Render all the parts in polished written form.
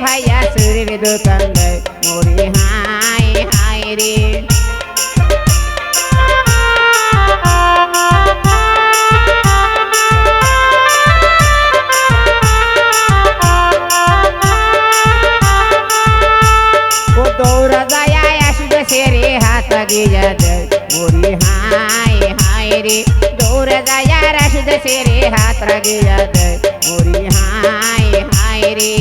ভাইয়া চুরির দোকান দেয় মরি হায় হায় রে। ও দৌড়া যায় আসবে সেরে হাত গিয়া দেয় মরি হায় হায় রে। দৌড়া যায় আসবে সেরে হাত গিয়া দেয় মরি হায় হায় রে।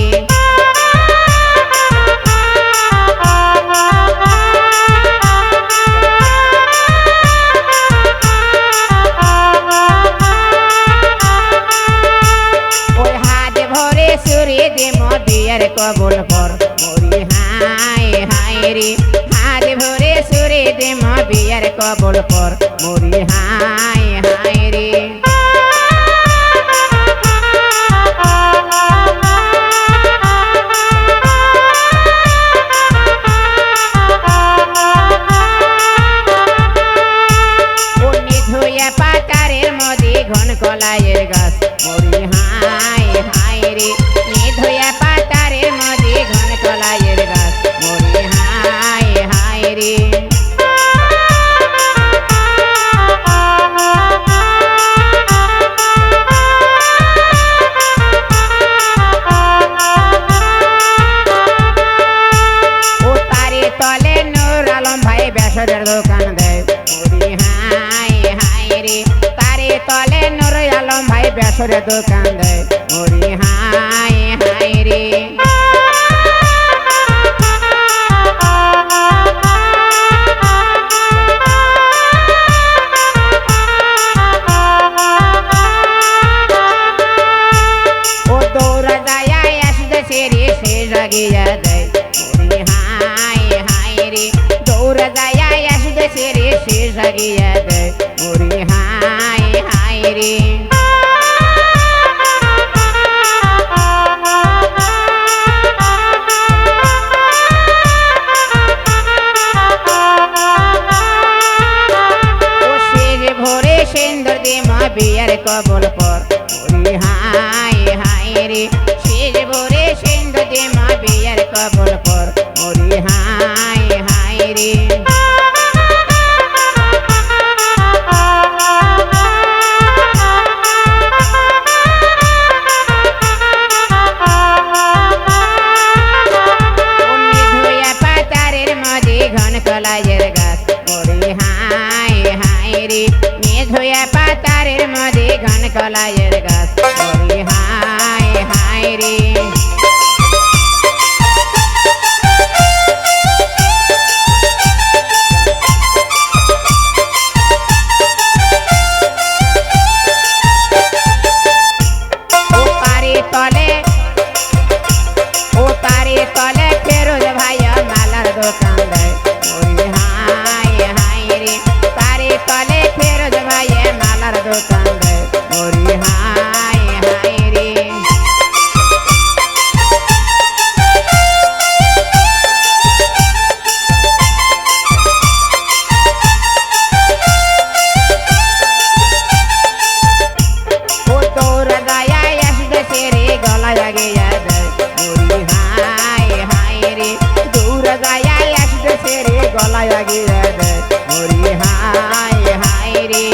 বিয়ার কবল পর মরি হায় হায় রে। হাত ভরে সুরে দে মা বিয়ার কবল পর মরি হায় হায় রে। পাতারের মধ্যে ঘন কলাইয়ের গাছ মরি হায় হায় রে। ধুয়া পাতারের মধ্যে ঘন কলাইয়ের গাছ মরি হায় হায় রে। ও তারে তলে নূর আলম ভাই বেসরের দোকান দেয় মরি হায় হায় রে। তারে তলে নূর আলম ভাই বেসরের দোকান দেয় মরি হায় হায় রে। ও দৌড়া যায় আসবে সেরে সে জাগিয়া দেয় মরি হায় হায় রে। দৌড়া যায় আসবে সেরে সে জাগিয়া দেয় মরি হায় হায় রে। সুন্দর দে মা বিয়ার কবল পর মরি হায় হায় রে। শেষ ভোরে সুন্দর দে মা বিয়ার কবল পর মরি হায় হায় রে। পাতারের মধ্যে ঘন কলাইয়ের গাছ মরি হায় হায় রে। ধুয়া পাতারের মধ্যে ঘন কলাইয়ের গাছ মরি হায় হায় রে। ও তারে তলে ফেরোজ ভাইয়া মালার দোকান দেয় মরি হায় হায় রে। তারে তলে ফেরোজ ভাইয়া মালার দোকান দেয় মরি হায় হায় রে। ও দৌড়া যায় আসবে সেরে গলায় গিয়া দেয় মরি হায় হায় রে। দৌড়া যায় আসবে সেরে গলায় গিয়া দেয় মরি হায় হায় রে।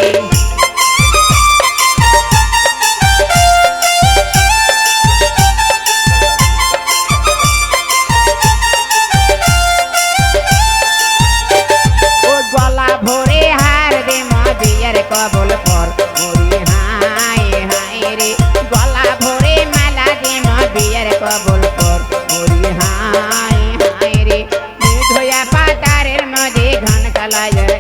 ও গলা ভরে হার দে মা বিয়ার কবল পর মরি হায় হায় রে। গলা ভরে মালা দে মা বিয়ার কবল পর মরি হায় হায় রে। ধোয়া পাতারের মধ্যে ঘন কলাইয়ের